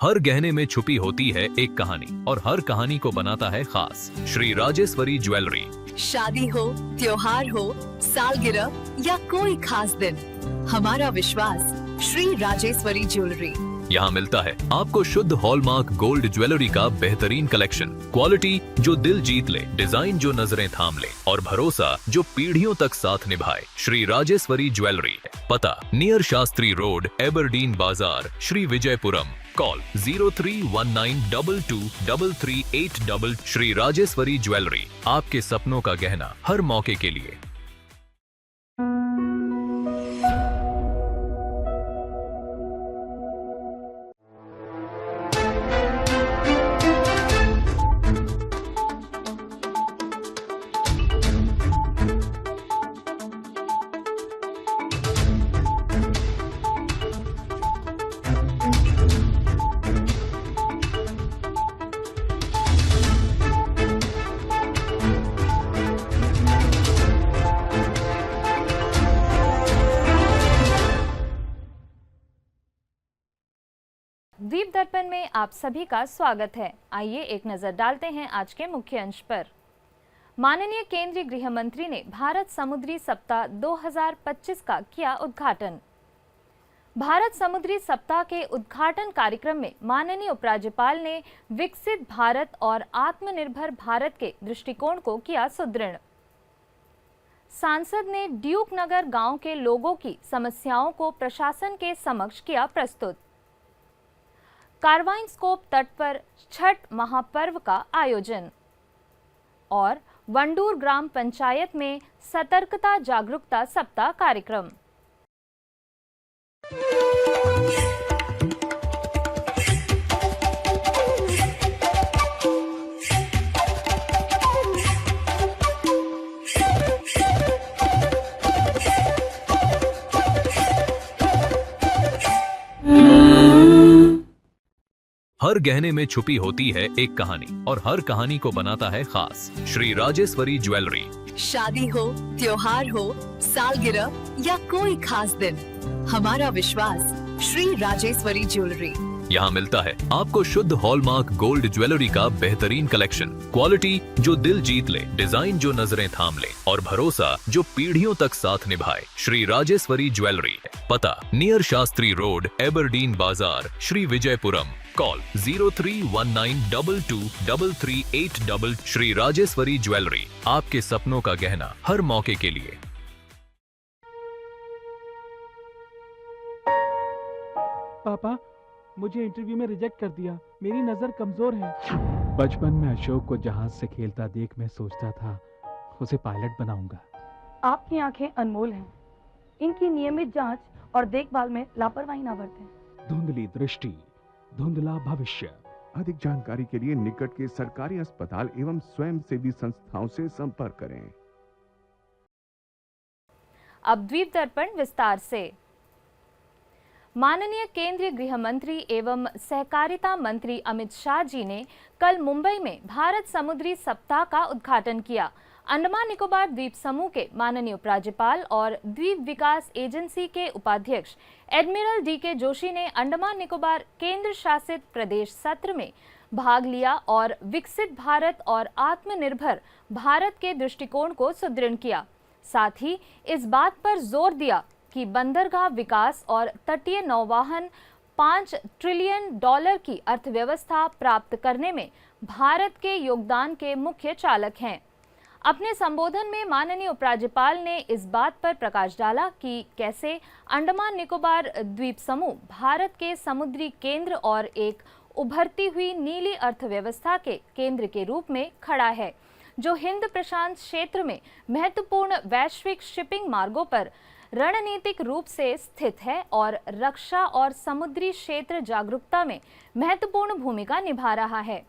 हर गहने में छुपी होती है एक कहानी और हर कहानी को बनाता है खास। श्री राजेश्वरी ज्वेलरी। शादी हो, त्योहार हो, सालगिरह या कोई खास दिन, हमारा विश्वास श्री राजेश्वरी ज्वेलरी। यहाँ मिलता है आपको शुद्ध हॉलमार्क गोल्ड ज्वेलरी का बेहतरीन कलेक्शन, क्वालिटी जो दिल जीत ले, डिजाइन जो नजरें थाम ले और भरोसा जो पीढ़ियों तक साथ निभाए। श्री राजेश्वरी ज्वेलरी, पता नियर शास्त्री रोड, एबरडीन बाजार, श्री विजयपुरम। कॉल 0319223338। श्री राजेश्वरी ज्वेलरी, आपके सपनों का गहना हर मौके के लिए। द्वीप दर्पण में आप सभी का स्वागत है। आइए एक नजर डालते हैं आज के मुख्य अंश पर। माननीय केंद्रीय गृह मंत्री ने भारत समुद्री सप्ताह 2025 का किया उद्घाटन। भारत समुद्री सप्ताह के उद्घाटन कार्यक्रम में माननीय उपराज्यपाल ने विकसित भारत और आत्मनिर्भर भारत के दृष्टिकोण को किया सुदृढ़। सांसद ने ड्यूक नगर गांव के लोगों की समस्याओं को प्रशासन के समक्ष किया प्रस्तुत। कारवाइन स्कोप तट पर छठ महापर्व का आयोजन और वंडूर ग्राम पंचायत में सतर्कता जागरूकता सप्ताह कार्यक्रम। हर गहने में छुपी होती है एक कहानी और हर कहानी को बनाता है खास। श्री राजेश्वरी ज्वेलरी। शादी हो, त्योहार हो, सालगिरह या कोई खास दिन, हमारा विश्वास श्री राजेश्वरी ज्वेलरी। यहाँ मिलता है आपको शुद्ध हॉलमार्क गोल्ड ज्वेलरी का बेहतरीन कलेक्शन, क्वालिटी जो दिल जीत ले, डिजाइन जो नजरें थाम ले और भरोसा जो पीढ़ियों तक साथ निभाए। श्री राजेश्वरी ज्वेलरी, पता नियर शास्त्री रोड, एबरडीन बाजार, श्री विजयपुरम। कॉल 0319223338। श्री राजेश्वरी ज्वेलरी, आपके सपनों का गहना हर मौके के लिए। पापा, मुझे इंटरव्यू में रिजेक्ट कर दिया। मेरी नजर कमजोर है। बचपन में अशोक को जहाज से खेलता देख मैं सोचता था उसे पायलट बनाऊंगा। आपकी आंखें अनमोल हैं। इनकी नियमित जांच और देखभाल में लापरवाही न बरतें। धुंधली दृष्टि, धुंधला भविष्य। अधिक जानकारी के लिए निकट के सरकारी अस्पताल एवं स्वयंसेवी संस्थाओं से संपर्क करें। अब द्वीप दर्पण विस्तार से। माननीय केंद्रीय गृह मंत्री एवं सहकारिता मंत्री अमित शाह जी ने कल मुंबई में भारत समुद्री सप्ताह का उद्घाटन किया। अंडमान निकोबार द्वीप समूह के माननीय उपराज्यपाल और द्वीप विकास एजेंसी के उपाध्यक्ष एडमिरल डीके जोशी ने अंडमान निकोबार केंद्र शासित प्रदेश सत्र में भाग लिया और विकसित भारत और आत्मनिर्भर भारत के दृष्टिकोण को सुदृढ़ किया। साथ ही इस बात पर जोर दिया कि बंदरगाह विकास और तटीय नौवहन 5 ट्रिलियन डॉलर की अर्थव्यवस्था प्राप्त करने में भारत के योगदान के मुख्य चालक हैं। अपने संबोधन में माननीय उपराज्यपाल ने इस बात पर प्रकाश डाला कि कैसे अंडमान निकोबार द्वीप समूह भारत के समुद्री केंद्र और एक उभरती हुई नीली अर्थव्यवस्था के केंद्र के रूप में खड़ा है, जो हिंद प्रशांत क्षेत्र में महत्वपूर्ण वैश्विक शिपिंग मार्गों पर रणनीतिक रूप से स्थित है और रक्षा और समुद्री क्षेत्र जागरूकता में महत्वपूर्ण भूमिका निभा रहा है।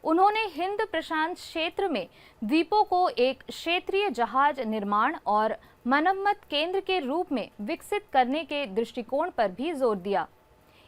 उन्होंने हिंद प्रशांत क्षेत्र में द्वीपों को एक क्षेत्रीय जहाज निर्माण और मरम्मत केंद्र के रूप में विकसित करने के दृष्टिकोण पर भी जोर दिया।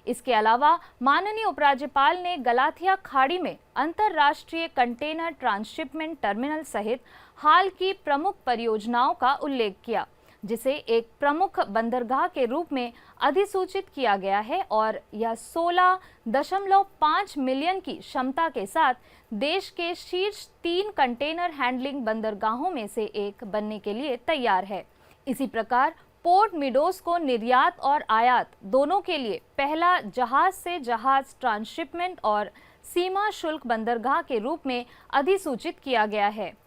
इसके अलावा माननीय उपराज्यपाल ने गलाथिया खाड़ी में अंतर्राष्ट्रीय कंटेनर ट्रांसशिपमेंट टर्मिनल सहित हाल की प्रमुख परियोजनाओं का उल्लेख किया, जिसे एक प्रमुख बंदरगाह के रूप में अधिसूचित किया गया है और यह 16.5 मिलियन की क्षमता के साथ देश के शीर्ष 3 कंटेनर हैंडलिंग बंदरगाहों में से एक बनने के लिए तैयार है। इसी प्रकार पोर्ट मिडोस को निर्यात और आयात दोनों के लिए पहला जहाज से जहाज ट्रांसशिपमेंट और सीमा शुल्क बंदरगाह के रूप में अधिसूचित किया गया है।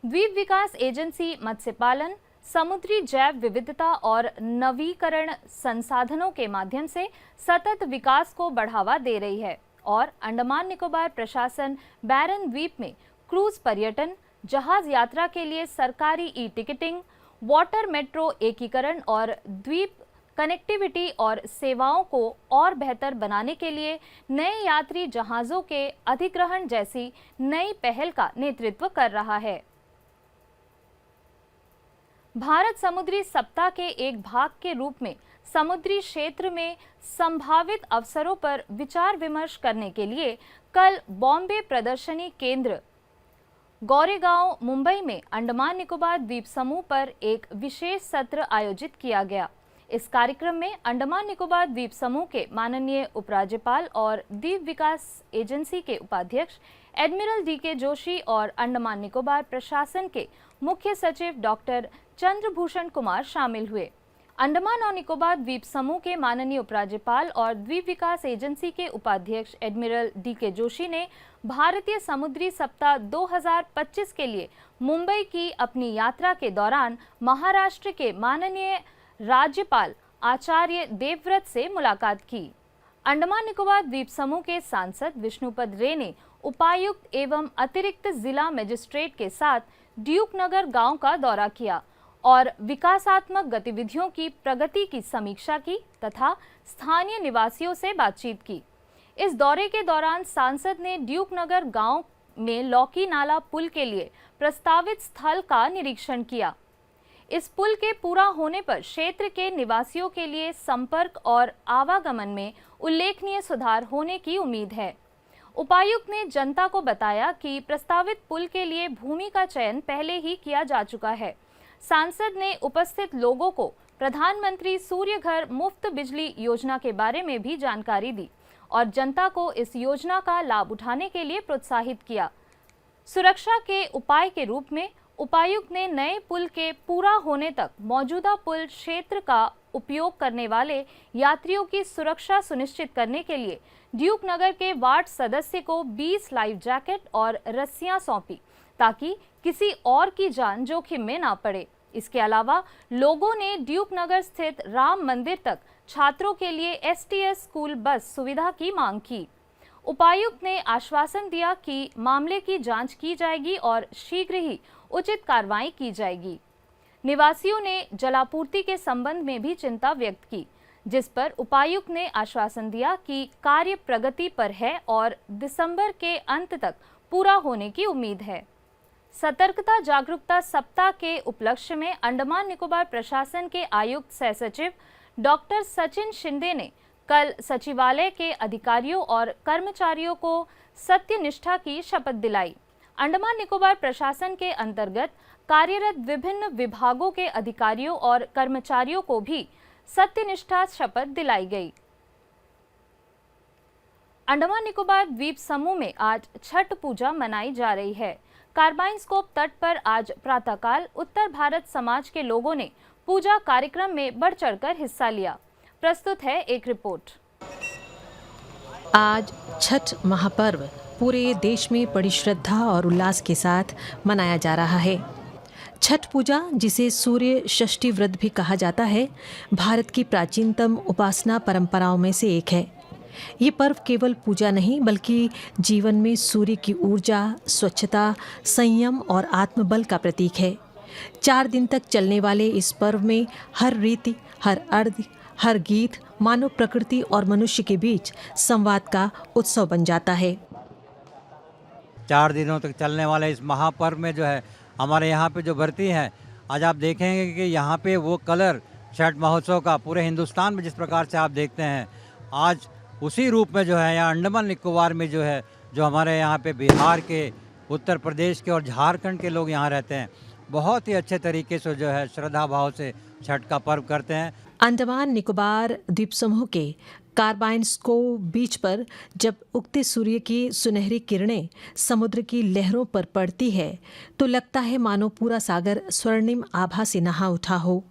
द्वीप विकास एजेंसी मत्स्य पालन, समुद्री जैव विविधता और नवीकरण संसाधनों के माध्यम से सतत विकास को बढ़ावा दे रही है और अंडमान निकोबार प्रशासन बैरन द्वीप में क्रूज पर्यटन, जहाज यात्रा के लिए सरकारी ई टिकटिंग, वाटर मेट्रो एकीकरण और द्वीप कनेक्टिविटी और सेवाओं को और बेहतर बनाने के लिए नए यात्री जहाज़ों के अधिग्रहण जैसी नई पहल का नेतृत्व कर रहा है। भारत समुद्री सप्ताह के एक भाग के रूप में समुद्री क्षेत्र में संभावित अवसरों पर विचार विमर्श करने के लिए कल बॉम्बे प्रदर्शनी केंद्र गोरेगांव, मुंबई में अंडमान निकोबार द्वीप समूह पर एक विशेष सत्र आयोजित किया गया। इस कार्यक्रम में अंडमान निकोबार द्वीप समूह के माननीय उपराज्यपाल और द्वीप विकास एजेंसी के उपाध्यक्ष एडमिरल डी.के. जोशी और अंडमान निकोबार प्रशासन के मुख्य सचिव डॉक्टर चंद्रभूषण कुमार शामिल हुए। अंडमान और निकोबार द्वीप समूह के माननीय उपराज्यपाल और द्वीप विकास एजेंसी के उपाध्यक्ष एडमिरल डी.के. जोशी ने भारतीय समुद्री सप्ताह 2025 के लिए मुंबई की अपनी यात्रा के दौरान महाराष्ट्र के माननीय राज्यपाल आचार्य देवव्रत से मुलाकात की। अंडमान निकोबार द्वीप समूह के सांसद विष्णुपद रे ने उपायुक्त एवं अतिरिक्त जिला मजिस्ट्रेट के साथ ड्यूक नगर गांव का दौरा किया और विकासात्मक गतिविधियों की प्रगति की समीक्षा की तथा स्थानीय निवासियों से बातचीत की। इस दौरे के दौरान सांसद ने ड्यूक नगर गांव में लौकी नाला पुल के लिए प्रस्तावित स्थल का निरीक्षण किया। इस पुल के पूरा होने पर क्षेत्र के निवासियों के लिए संपर्क और आवागमन में उल्लेखनीय सुधार होने की उम्मीद है। उपायुक्त ने जनता को बताया कि प्रस्तावित पुल के लिए भूमि का चयन पहले ही किया जा चुका है। सांसद ने उपस्थित लोगों को प्रधानमंत्री सूर्य घर मुफ्त बिजली योजना के बारे में भी जानकारी दी और जनता को इस योजना का लाभ उठाने के लिए प्रोत्साहित किया। सुरक्षा के उपाय के रूप में उपायुक्त ने नए पुल के पूरा होने तक मौजूदा पुल क्षेत्र का उपयोग करने वाले यात्रियों की सुरक्षा सुनिश्चित करने के लिए ड्यूक नगर के वार्ड सदस्य को 20 लाइफ जैकेट और रस्सियां सौंपी ताकि किसी और की जान जोखिम में ना पड़े। इसके अलावा लोगों ने ड्यूक नगर स्थित राम मंदिर तक छात्रों के लिए एसटीएस स्कूल बस सुविधा की मांग की। उपायुक्त ने आश्वासन दिया कि मामले की जांच की जाएगी और शीघ्र ही उचित कार्रवाई की जाएगी। निवासियों ने जलापूर्ति के संबंध में भी चिंता व्यक्त की, जिस पर उपायुक्त ने आश्वासन दिया कि कार्य प्रगति पर है और दिसंबर के अंत तक पूरा होने की उम्मीद है। सतर्कता जागरूकता सप्ताह के उपलक्ष्य में अंडमान निकोबार प्रशासन के आयुक्त सह सचिव डॉक्टर सचिन शिंदे ने कल सचिवालय के अधिकारियों और कर्मचारियों को सत्यनिष्ठा की शपथ दिलाई। अंडमान निकोबार प्रशासन के अंतर्गत कार्यरत विभिन्न विभागों के अधिकारियों और कर्मचारियों को भी सत्यनिष्ठा शपथ दिलाई गई। अंडमान निकोबार द्वीप समूह में आज छठ पूजा मनाई जा रही है। कार्बाइन स्कोप तट पर आज प्रातःकाल उत्तर भारत समाज के लोगों ने पूजा कार्यक्रम में बढ़ चढ़कर हिस्सा लिया। प्रस्तुत है एक रिपोर्ट। आज छठ महापर्व पूरे देश में बड़ी श्रद्धा और उल्लास के साथ मनाया जा रहा है। छठ पूजा, जिसे सूर्य षष्ठी व्रत भी कहा जाता है, भारत की प्राचीनतम उपासना परंपराओं में से एक है। ये पर्व केवल पूजा नहीं बल्कि जीवन में सूर्य की ऊर्जा, स्वच्छता, संयम और आत्मबल का प्रतीक है। 4 दिन तक चलने वाले इस पर्व में हर रीति, हर अर्घ, हर गीत मानव प्रकृति और मनुष्य के बीच संवाद का उत्सव बन जाता है। 4 दिनों तक चलने वाले इस महापर्व में जो है हमारे यहाँ पे जो बरती है, आज आप देखेंगे कि यहाँ पे वो कलर छठ महोत्सव का पूरे हिंदुस्तान में जिस प्रकार से आप देखते हैं, आज उसी रूप में जो है यहाँ अंडमान निकोबार में जो है, जो हमारे यहाँ पे बिहार के, उत्तर प्रदेश के और झारखंड के लोग यहाँ रहते हैं, बहुत ही अच्छे तरीके से जो है श्रद्धा भाव से छठ का पर्व करते हैं। अंडमान निकोबार द्वीप समूह के कार्बाइन्सकोव बीच पर जब उगते सूर्य की सुनहरी किरणें समुद्र की लहरों पर पड़ती है तो लगता है मानो पूरा सागर स्वर्णिम आभा से नहा उठा हो।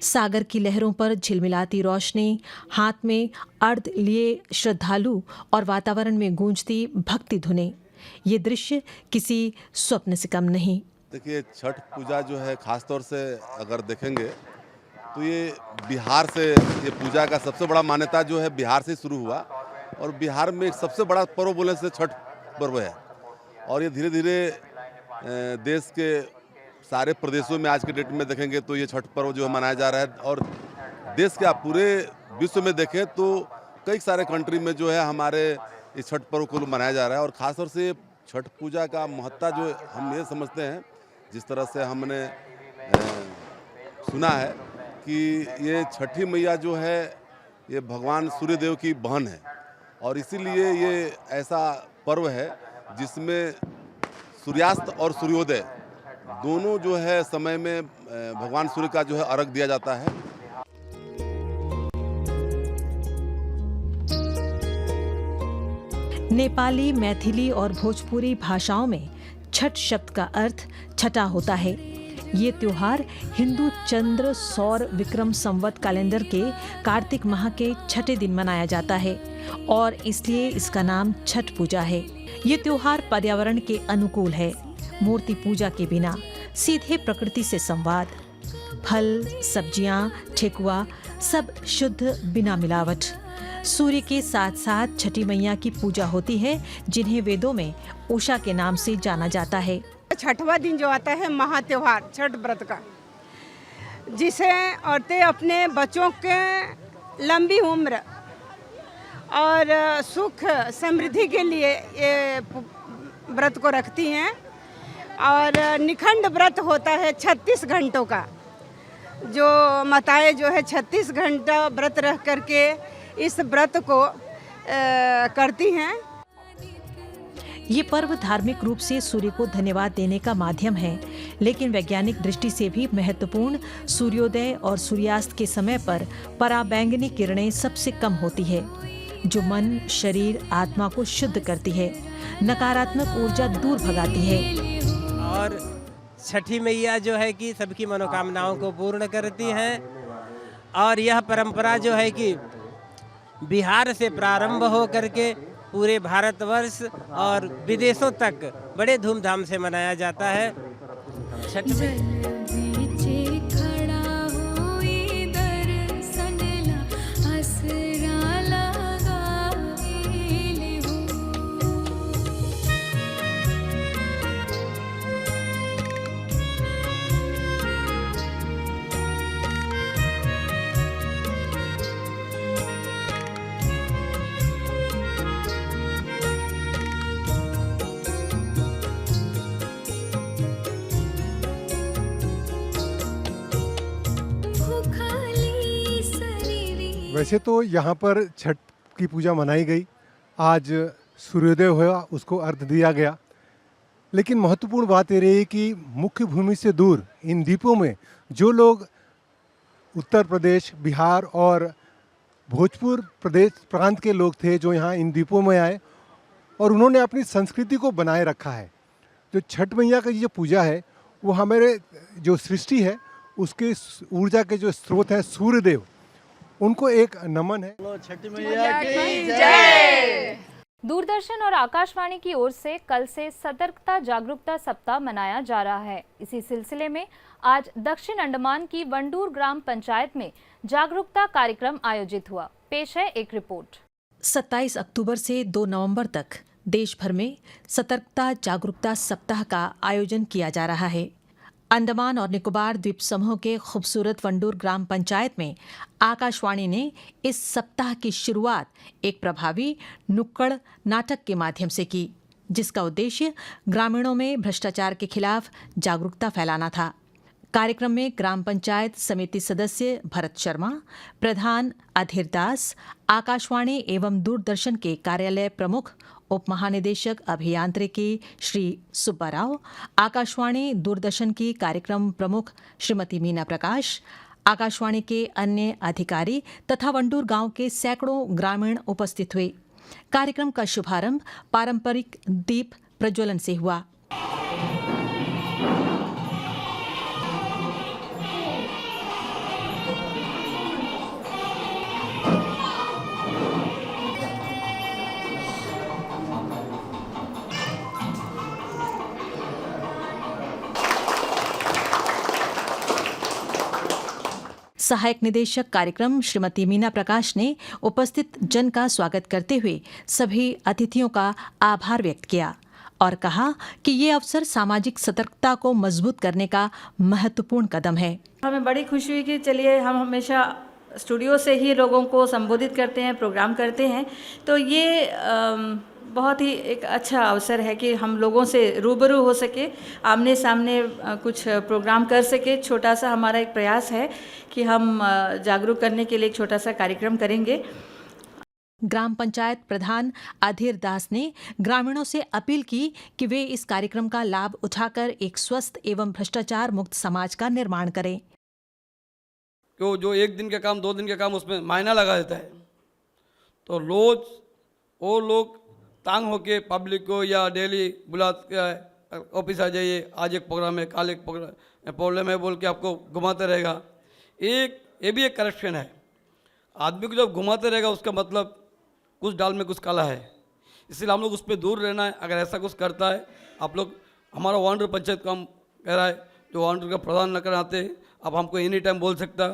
सागर की लहरों पर झिलमिलाती रोशनी, हाथ में अर्घ लिए श्रद्धालु और वातावरण में गूंजती भक्ति धुनें, ये दृश्य किसी स्वप्न से कम नहीं। देखिए, छठ पूजा जो है खास तौर से अगर देखेंगे तो ये बिहार से, ये पूजा का सबसे बड़ा मान्यता जो है बिहार से शुरू हुआ और बिहार में सबसे बड़ा पर्व बोलने से छठ पर्व है और ये धीरे धीरे देश के सारे प्रदेशों में आज के डेट में देखेंगे तो ये छठ पर्व जो है मनाया जा रहा है और देश के आप पूरे विश्व में देखें तो कई सारे कंट्री में जो है हमारे इस छठ पर्व को मनाया जा रहा है और ख़ास तौर से छठ पूजा का महत्ता जो हम ये समझते हैं, जिस तरह से हमने सुना है कि ये छठी मैया जो है ये भगवान सूर्यदेव की बहन है और इसीलिए ये ऐसा पर्व है जिसमें सूर्यास्त और सूर्योदय दोनों जो है समय में भगवान सूर्य का जो है अर्घ दिया जाता है। नेपाली, मैथिली और भोजपुरी भाषाओं में छठ शब्द का अर्थ छठा होता है। ये त्योहार हिंदू चंद्र सौर विक्रम संवत कैलेंडर के कार्तिक माह के छठे दिन मनाया जाता है और इसलिए इसका नाम छठ पूजा है। ये त्योहार पर्यावरण के अनुकूल है, मूर्ति पूजा के बिना सीधे प्रकृति से संवाद, फल, सब्जियां, ठेकुआ सब शुद्ध बिना मिलावट। सूर्य के साथ साथ छठी मैया की पूजा होती है जिन्हें वेदों में उषा के नाम से जाना जाता है। छठवां दिन जो आता है महात्योहार छठ व्रत का, जिसे औरतें अपने बच्चों के लंबी उम्र और सुख समृद्धि के लिए ये व्रत को रखती हैं और निखंड व्रत होता है 36 घंटों का, जो माताएं जो है 36 घंटा व्रत रह करके इस व्रत को करती हैं। ये पर्व धार्मिक रूप से सूर्य को धन्यवाद देने का माध्यम है, लेकिन वैज्ञानिक दृष्टि से भी महत्वपूर्ण सूर्योदय और सूर्यास्त के समय पर पराबैंगनी किरणें सबसे कम होती है, जो मन, शरीर, आत्मा को शुद्ध करती है, नकारात्मक ऊर्जा दूर भगाती है। और छठी मैया जो है कि सबकी मनोकामनाओं को पूर्ण करती हैं और यह परंपरा जो है कि बिहार से प्रारंभ हो करके पूरे भारतवर्ष और विदेशों तक बड़े धूमधाम से मनाया जाता है। छठ में वैसे तो यहाँ पर छठ की पूजा मनाई गई, आज सूर्योदय हुआ, उसको अर्घ दिया गया, लेकिन महत्वपूर्ण बात ये रही कि मुख्य भूमि से दूर इन द्वीपों में जो लोग उत्तर प्रदेश, बिहार और भोजपुर प्रदेश प्रांत के लोग थे जो यहाँ इन द्वीपों में आए और उन्होंने अपनी संस्कृति को बनाए रखा है। जो छठ मैया की जो पूजा है वो हमारे जो सृष्टि है उसके ऊर्जा के जो स्रोत हैं सूर्यदेव, उनको एक नमन है। छठ मैया की जय। दूरदर्शन और आकाशवाणी की ओर से कल से सतर्कता जागरूकता सप्ताह मनाया जा रहा है। इसी सिलसिले में आज दक्षिण अंडमान की वंडूर ग्राम पंचायत में जागरूकता कार्यक्रम आयोजित हुआ। पेश है एक रिपोर्ट। 27 अक्टूबर से 2 नवंबर तक देश भर में सतर्कता जागरूकता सप्ताह का आयोजन किया जा रहा है। अंडमान और निकोबार द्वीप समूह के खूबसूरत वंडूर ग्राम पंचायत में आकाशवाणी ने इस सप्ताह की शुरुआत एक प्रभावी नुक्कड़ नाटक के माध्यम से की, जिसका उद्देश्य ग्रामीणों में भ्रष्टाचार के खिलाफ जागरूकता फैलाना था। कार्यक्रम में ग्राम पंचायत समिति सदस्य भरत शर्मा, प्रधान अधीर दास, आकाशवाणी एवं दूरदर्शन के कार्यालय प्रमुख उप महानिदेशक अभियांत्रिकी श्री सुब्बाराव, आकाशवाणी दूरदर्शन की कार्यक्रम प्रमुख श्रीमती मीना प्रकाश, आकाशवाणी के अन्य अधिकारी तथा वंडूर गांव के सैकड़ों ग्रामीण उपस्थित हुए। कार्यक्रम का शुभारंभ पारंपरिक दीप प्रज्वलन से हुआ। सहायक निदेशक कार्यक्रम श्रीमती मीना प्रकाश ने उपस्थित जन का स्वागत करते हुए सभी अतिथियों का आभार व्यक्त किया और कहा कि ये अवसर सामाजिक सतर्कता को मजबूत करने का महत्वपूर्ण कदम है। हमें बड़ी खुशी हुई कि चलिए हम हमेशा स्टूडियो से ही लोगों को संबोधित करते हैं, प्रोग्राम करते हैं, तो ये बहुत ही एक अच्छा अवसर है कि हम लोगों से रूबरू हो सके, आमने सामने कुछ प्रोग्राम कर सके। छोटा सा हमारा एक प्रयास है कि हम जागरूक करने के लिए एक छोटा सा कार्यक्रम करेंगे। ग्राम पंचायत प्रधान अधीर दास ने ग्रामीणों से अपील की कि वे इस कार्यक्रम का लाभ उठाकर एक स्वस्थ एवं भ्रष्टाचार मुक्त समाज का निर्माण करें। जो एक दिन का काम 2 दिन का काम उसमें मायना लगा देता है, तो रोज वो लोग तांग होके पब्लिक को या डेली बुला के ऑफिस आ जाइए, आज एक प्रोग्राम है, कल एक प्रॉब्लम है बोल के आपको घुमाते रहेगा। ये भी एक करप्शन है। आदमी को जब घुमाते रहेगा उसका मतलब कुछ डाल में कुछ काला है, इसलिए हम लोग उस पर दूर रहना है। अगर ऐसा कुछ करता है आप लोग, हमारा वार्ड पंचायत काम कह रहा है, जो वार्ड का प्रधान न कराते अब हमको एनी टाइम बोल सकता,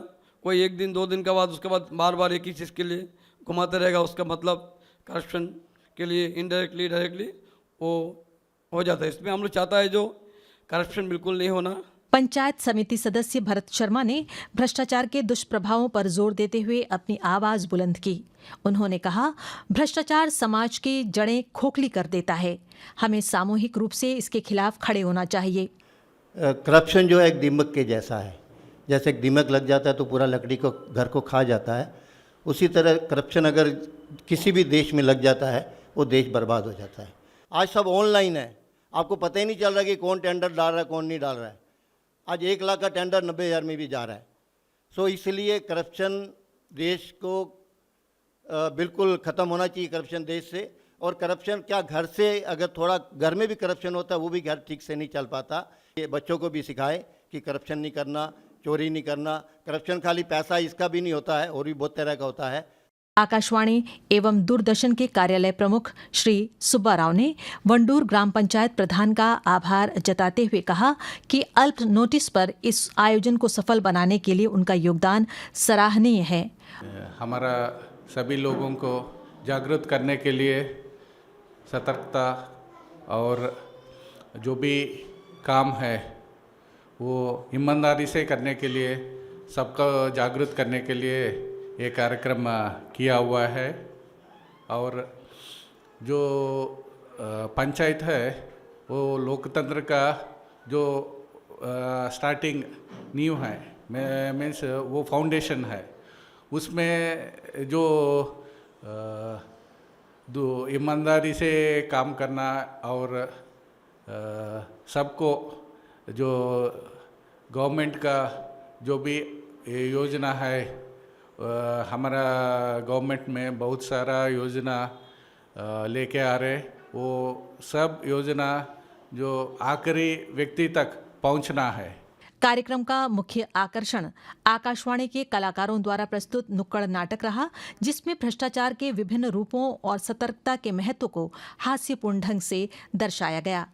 कोई 1 दिन 2 दिन के बाद उसके बाद बार बार एक ही चीज़ के लिए घुमाते रहेगा, उसका मतलब करप्शन के लिए इनडायरेक्टली डायरेक्टली वो हो जाता है। इसमें हम लोग चाहता है जो करप्शन बिल्कुल नहीं होना। पंचायत समिति सदस्य भरत शर्मा ने भ्रष्टाचार के दुष्प्रभावों पर जोर देते हुए अपनी आवाज बुलंद की। उन्होंने कहा, भ्रष्टाचार समाज की जड़ें खोखली कर देता है, हमें सामूहिक रूप से इसके खिलाफ खड़े होना चाहिए। करप्शन जो है एक दीमक के जैसा है, जैसे एक दीमक लग जाता है तो पूरा लकड़ी को घर को खा जाता है, उसी तरह करप्शन अगर किसी भी देश में लग जाता है वो देश बर्बाद हो जाता है। आज सब ऑनलाइन है, आपको पता ही नहीं चल रहा कि कौन टेंडर डाल रहा है कौन नहीं डाल रहा है। आज 1 लाख का टेंडर 90,000 में भी जा रहा है। सो इसलिए करप्शन देश को बिल्कुल ख़त्म होना चाहिए, करप्शन देश से। और करप्शन क्या घर से, अगर थोड़ा घर में भी करप्शन होता है वो भी घर ठीक से नहीं चल पाता। ये बच्चों को भी सिखाए कि करप्शन नहीं करना, चोरी नहीं करना। करप्शन खाली पैसा इसका भी नहीं होता है, और भी बहुत तरह का होता है। आकाशवाणी एवं दूरदर्शन के कार्यालय प्रमुख श्री सुब्बा राव ने वंडूर ग्राम पंचायत प्रधान का आभार जताते हुए कहा कि अल्प नोटिस पर इस आयोजन को सफल बनाने के लिए उनका योगदान सराहनीय है। हमारा सभी लोगों को जागरूक करने के लिए सतर्कता और जो भी काम है वो ईमानदारी से करने के लिए, सबको जागरूक करने के लिए ये कार्यक्रम किया हुआ है। और जो पंचायत है वो लोकतंत्र का जो स्टार्टिंग नींव है, मीन्स वो फाउंडेशन है। उसमें जो ईमानदारी से काम करना और सबको जो गवर्नमेंट का जो भी योजना है, हमारा गवर्नमेंट में बहुत सारा योजना लेके आ रहे, वो सब योजना जो आखिरी व्यक्ति तक पहुंचना है। कार्यक्रम का मुख्य आकर्षण आकाशवाणी के कलाकारों द्वारा प्रस्तुत नुक्कड़ नाटक रहा, जिसमें भ्रष्टाचार के विभिन्न रूपों और सतर्कता के महत्व को हास्यपूर्ण ढंग से दर्शाया गया।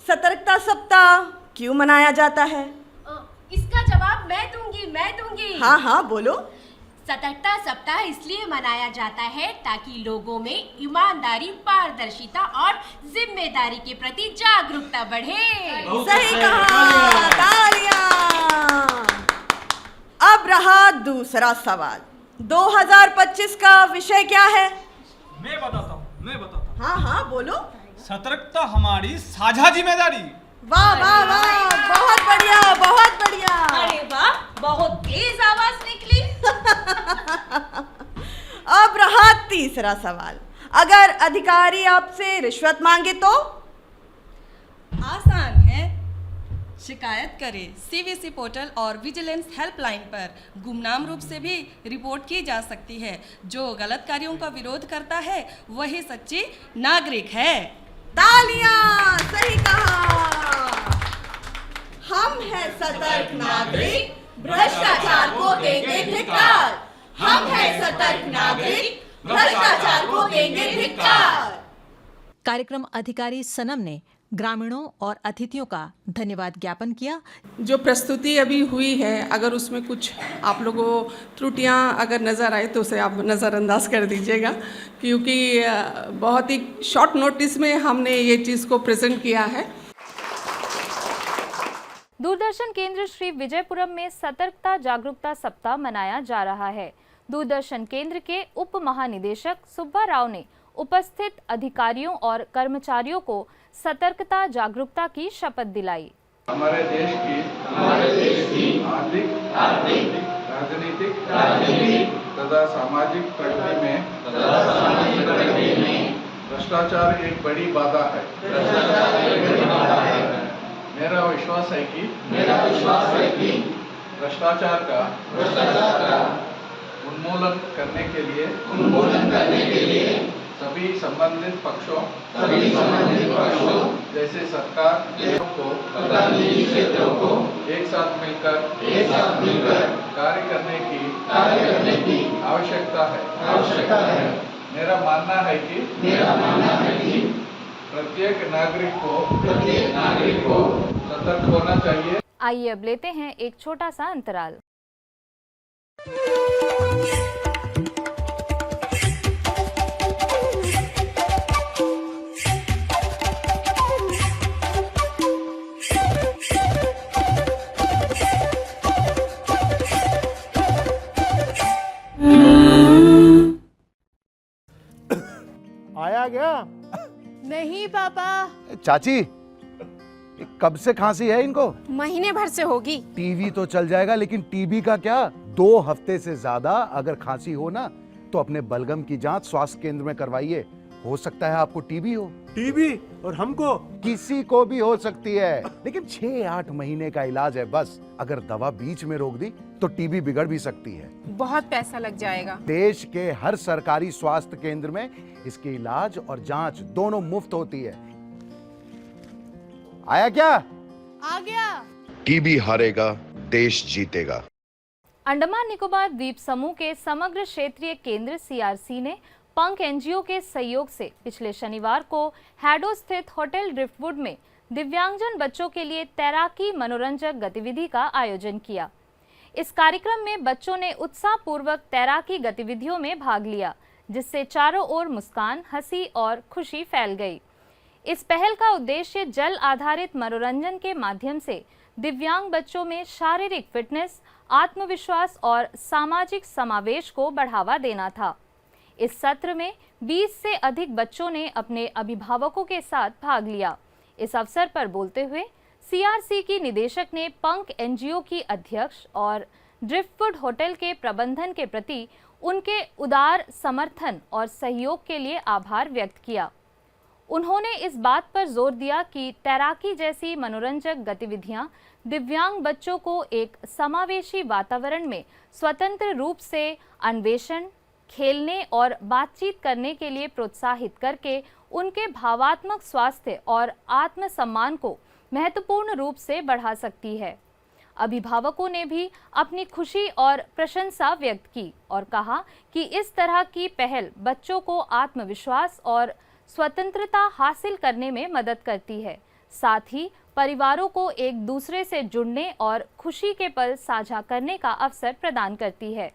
सतर्कता सप्ताह क्यों मनाया जाता है? इसका जवाब मैं दूंगी। हाँ हाँ बोलो। सतर्कता सप्ताह इसलिए मनाया जाता है ताकि लोगों में ईमानदारी, पारदर्शिता और जिम्मेदारी के प्रति जागरूकता बढ़े। सही कहा, तालियां। अब रहा दूसरा सवाल, 2025 का विषय क्या है? मैं बताता हूँ। हाँ हाँ बोलो। सतर्कता हमारी साझा जिम्मेदारी। वाह वाह वाह, बहुत बढ़िया बहुत बढ़िया। अरे वाह, बहुत तेज आवाज निकली। अब रहा तीसरा सवाल, अगर अधिकारी आपसे रिश्वत मांगे तो? आसान है, शिकायत करें CVC पोर्टल और विजिलेंस हेल्पलाइन पर। गुमनाम रूप से भी रिपोर्ट की जा सकती है। जो गलत कार्यों का विरोध करता है वही सच्ची नागरिक है। तालियां, सही कहा। हम हैं सतर्क नागरिक, भ्रष्टाचार को देंगे धिक्कार। हम हैं सतर्क नागरिक, भ्रष्टाचार को देंगे धिक्कार। कार्यक्रम अधिकारी सनम ने ग्रामीणों और अतिथियों का धन्यवाद ज्ञापन किया। जो प्रस्तुति अभी हुई है, अगर उसमें कुछ आप लोगों त्रुटियां अगर नज़र आए तो उसे आप नज़रअंदाज कर दीजिएगा, क्योंकि बहुत ही शॉर्ट नोटिस में हमने ये चीज़ को प्रेजेंट किया है। दूरदर्शन केंद्र श्री विजयपुरम में सतर्कता जागरूकता सप्ताह मनाया जा रहा है। दूरदर्शन केंद्र के उप महानिदेशक सुब्बा राव ने उपस्थित अधिकारियों और कर्मचारियों को सतर्कता जागरूकता की शपथ दिलाई। हमारे देश की आर्थिक, राजनीतिक तथा सामाजिक प्रगति में भ्रष्टाचार एक बड़ी बाधा है। मेरा विश्वास है कि भ्रष्टाचार का उन्मूलन करने के लिए सभी संबंधित पक्षों जैसे सरकार क्षेत्रों को एक साथ मिलकर कार्य करने की आवश्यकता है। मेरा मानना है कि प्रत्येक नागरिक को सतर्क होना चाहिए। आइए अब लेते हैं एक छोटा सा अंतराल। आया गया? नहीं पापा। चाची, कब से खांसी है इनको? महीने भर से होगी। टीवी तो चल जाएगा, लेकिन टीबी का क्या? 2 हफ्ते से ज्यादा अगर खांसी हो ना तो अपने बलगम की जांच स्वास्थ्य केंद्र में करवाइए। हो सकता है आपको टीबी हो। टीबी? और हमको? किसी को भी हो सकती है, लेकिन 6-8 महीने का इलाज है बस। अगर दवा बीच में रोक दी तो टीबी बिगड़ भी सकती है। बहुत पैसा लग जाएगा। देश के हर सरकारी स्वास्थ्य केंद्र में इसके इलाज और जांच दोनों मुफ्त होती है। आया क्या? आ गया। टीबी हारेगा, देश जीतेगा। अंडमान निकोबार द्वीप समूह के समग्र क्षेत्रीय केंद्र CRC ने पंख NGO के सहयोग से पिछले शनिवार को हैडो स्थित होटल ड्रिफ्टवुड में दिव्यांगजन बच्चों के लिए तैराकी मनोरंजक गतिविधि का आयोजन किया। इस कार्यक्रम में बच्चों ने उत्साहपूर्वक तैराकी गतिविधियों में भाग लिया, जिससे चारों ओर मुस्कान, हंसी और खुशी फैल गई। इस पहल का उद्देश्य जल आधारित मनोरंजन के माध्यम से दिव्यांग बच्चों में शारीरिक फिटनेस, आत्मविश्वास और सामाजिक समावेश को बढ़ावा देना था। इस सत्र में 20 से अधिक बच्चों ने अपने अभिभावकों के साथ भाग लिया। इस अवसर पर बोलते हुए CRC की निदेशक ने पंख NGO की अध्यक्ष और ड्रिफ्टवुड होटल के प्रबंधन के प्रति उनके उदार समर्थन और सहयोग के लिए आभार व्यक्त किया। उन्होंने इस बात पर जोर दिया कि तैराकी जैसी मनोरंजक गतिविधियां दिव्यांग बच्चों को एक समावेशी वातावरण में स्वतंत्र रूप से अन्वेषण, खेलने और बातचीत करने के लिए प्रोत्साहित करके उनके भावात्मक स्वास्थ्य और आत्मसम्मान को महत्वपूर्ण रूप से बढ़ा सकती है। अभिभावकों ने भी अपनी खुशी और प्रशंसा व्यक्त की और कहा कि इस तरह की पहल बच्चों को आत्मविश्वास और स्वतंत्रता हासिल करने में मदद करती है, साथ ही परिवारों को एक दूसरे से जुड़ने और खुशी के पल साझा करने का अवसर प्रदान करती है।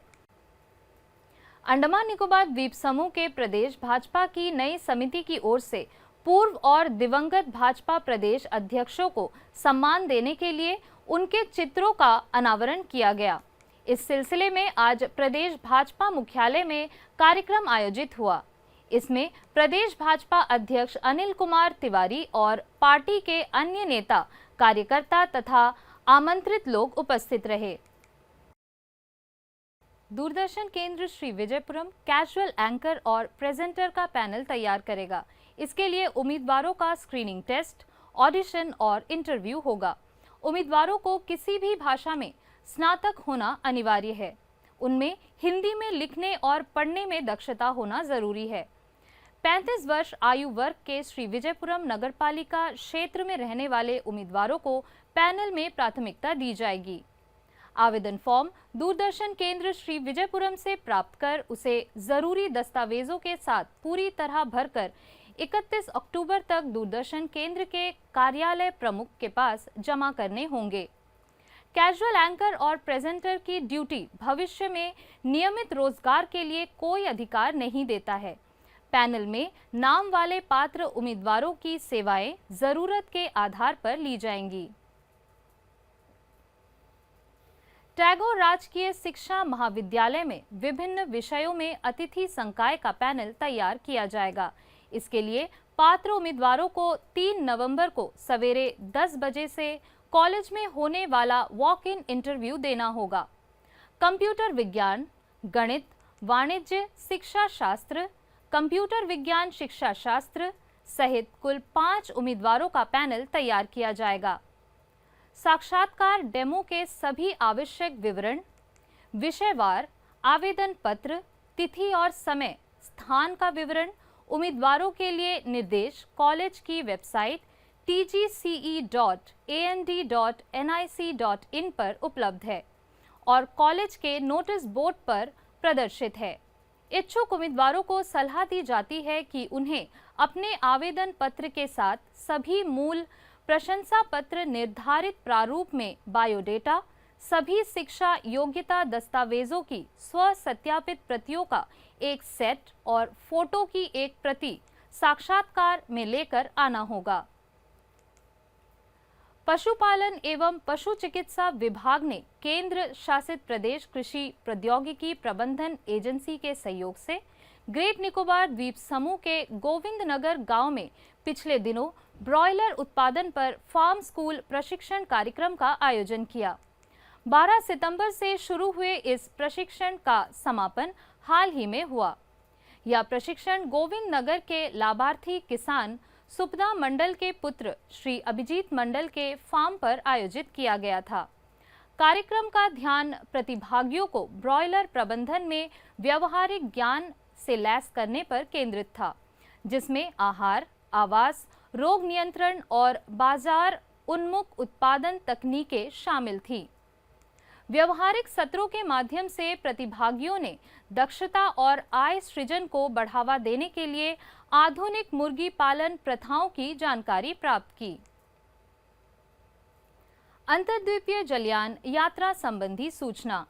अंडमान निकोबार द्वीप समूह के प्रदेश भाजपा की नई समिति की ओर से पूर्व और दिवंगत भाजपा प्रदेश अध्यक्षों को सम्मान देने के लिए उनके चित्रों का अनावरण किया गया। इस सिलसिले में आज प्रदेश भाजपा मुख्यालय में कार्यक्रम आयोजित हुआ। इसमें प्रदेश भाजपा अध्यक्ष अनिल कुमार तिवारी और पार्टी के अन्य नेता, कार्यकर्ता तथा आमंत्रित लोग उपस्थित रहे। दूरदर्शन केंद्र श्री विजयपुरम कैजुअल एंकर और प्रेजेंटर का पैनल तैयार करेगा। इसके लिए उम्मीदवारों का स्क्रीनिंग टेस्ट, ऑडिशन और इंटरव्यू होगा। उम्मीदवारों को किसी भी भाषा में स्नातक होना अनिवार्य है। उनमें हिंदी में लिखने और पढ़ने में दक्षता होना जरूरी है। 35 वर्ष आयु वर्ग के श्री विजयपुरम नगरपालिका क्षेत्र में रहने वाले उम्मीदवारों को पैनल में प्राथमिकता दी जाएगी। आवेदन फॉर्म दूरदर्शन केंद्र श्री विजयपुरम से प्राप्त कर उसे जरूरी दस्तावेजों के साथ पूरी तरह भरकर 31 अक्टूबर तक दूरदर्शन केंद्र के कार्यालय प्रमुख के पास जमा करने होंगे। कैजुअल एंकर और प्रेजेंटर की ड्यूटी भविष्य में नियमित रोजगार के लिए कोई अधिकार नहीं देता है। पैनल में नाम वाले पात्र उम्मीदवारों की सेवाएं जरूरत के आधार पर ली जाएंगी। टैगोर राजकीय शिक्षा महाविद्यालय में विभिन्न विषयों में अतिथि संकाय का पैनल तैयार किया जाएगा। इसके लिए पात्र उम्मीदवारों को 3 नवंबर को सवेरे 10 बजे से कॉलेज में होने वाला वॉक इन इंटरव्यू देना होगा। कंप्यूटर विज्ञान, गणित, वाणिज्य शिक्षा शास्त्र, कंप्यूटर विज्ञान शिक्षा शास्त्र सहित कुल 5 उम्मीदवारों का पैनल तैयार किया जाएगा। साक्षात्कार डेमो के सभी आवश्यक विवरण, विषयवार आवेदन पत्र, तिथि और समय, स्थान का विवरण, उम्मीदवारों के लिए निर्देश कॉलेज की वेबसाइट tgce.and.nic.in पर उपलब्ध है और कॉलेज के नोटिस बोर्ड पर प्रदर्शित है। इच्छुक उम्मीदवारों को सलाह दी जाती है कि उन्हें अपने आवेदन पत्र के साथ सभी मूल प्रशंसा पत्र निर्धारित प्रारूप में बायोडेटा, सभी शिक्षा योग्यता दस्तावेजों की स्व सत्यापित प्रतियों का एक सेट और फोटो की एक प्रति साक्षात्कार में लेकर आना होगा। पशुपालन एवं पशु चिकित्सा विभाग ने केंद्र शासित प्रदेश कृषि प्रौद्योगिकी प्रबंधन एजेंसी के सहयोग से ग्रेट निकोबार द्वीप समूह के गोविंद नगर गांव में पिछले दिनों ब्रॉयलर उत्पादन पर फार्म स्कूल प्रशिक्षण कार्यक्रम का आयोजन किया। 12 सितंबर से शुरू हुए इस प्रशिक्षण का समापन हाल ही में हुआ। यह प्रशिक्षण गोविंद नगर के लाभार्थी किसान सुपदा मंडल के पुत्र श्री अभिजीत मंडल के फार्म पर आयोजित किया गया था। कार्यक्रम का ध्यान प्रतिभागियों को ब्रॉयलर प्रबंधन में व्यवहारिक ज्ञान से लैस करने पर केंद्रित था, जिसमें आहार, आवास, रोग नियंत्रण और बाजार उन्मुख उत्पादन तकनीकें शामिल थी। व्यवहारिक सत्रों के माध्यम से प्रतिभागियों ने दक्षता और आय सृजन को बढ़ावा देने के लिए आधुनिक मुर्गी पालन प्रथाओं की जानकारी प्राप्त की। अंतर्द्वीपीय जलयान यात्रा संबंधी सूचना।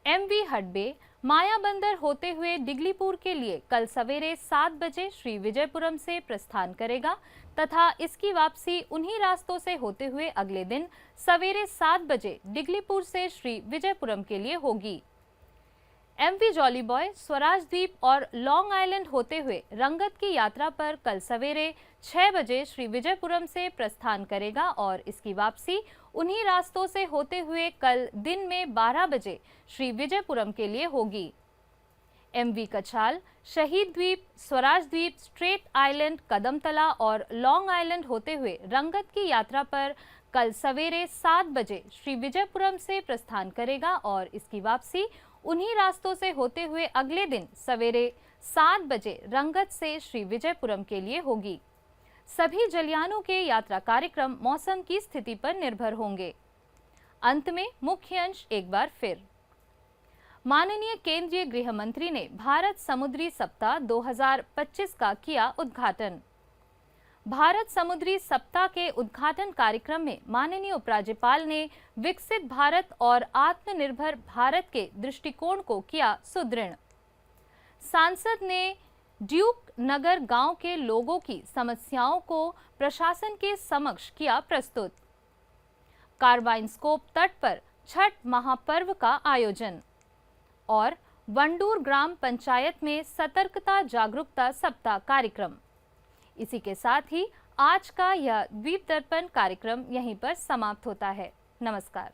MV हडबे मायाबंदर होते हुए डिगलीपुर के लिए कल सवेरे 7 बजे श्री विजयपुरम से प्रस्थान करेगा तथा इसकी वापसी उन्हीं रास्तों से होते हुए अगले दिन सवेरे 7 बजे डिगलीपुर से श्री विजयपुरम के लिए होगी। MV जॉली बॉय स्वराज द्वीप और लॉन्ग आइलैंड होते हुए रंगत की यात्रा पर कल सवेरे 6 बजे श्री विजयपुरम से प्रस्थान करेगा और इसकी वापसी उन्हीं रास्तों से होते हुए कल दिन में 12 बजे श्री विजयपुरम के लिए होगी। MV कछाल शहीद द्वीप, स्वराज द्वीप, स्ट्रेट आइलैंड, कदमतला और लॉन्ग आइलैंड होते हुए रंगत की यात्रा पर कल सवेरे 7 बजे श्री विजयपुरम से प्रस्थान करेगा और इसकी वापसी उन्हीं रास्तों से होते हुए अगले दिन सवेरे 7 बजे रंगत से श्री विजयपुरम के लिए होगी। सभी जलयानों के यात्रा कार्यक्रम मौसम की स्थिति पर निर्भर होंगे। अंत में मुख्य अंश एक बार फिर। माननीय केंद्रीय गृह मंत्री ने भारत समुद्री सप्ताह 2025 का किया उद्घाटन। भारत समुद्री सप्ताह के उद्घाटन कार्यक्रम में माननीय उपराज्यपाल ने विकसित भारत और आत्मनिर्भर भारत के दृष्टिकोण को किया सुदृढ़। सांसद ने ड्यूक नगर गांव के लोगों की समस्याओं को प्रशासन के समक्ष किया प्रस्तुत। कार्बाइन स्कोप तट पर छठ महापर्व का आयोजन और वंडूर ग्राम पंचायत में सतर्कता जागरूकता सप्ताह कार्यक्रम। इसी के साथ ही आज का यह द्वीप दर्पण कार्यक्रम यहीं पर समाप्त होता है। नमस्कार।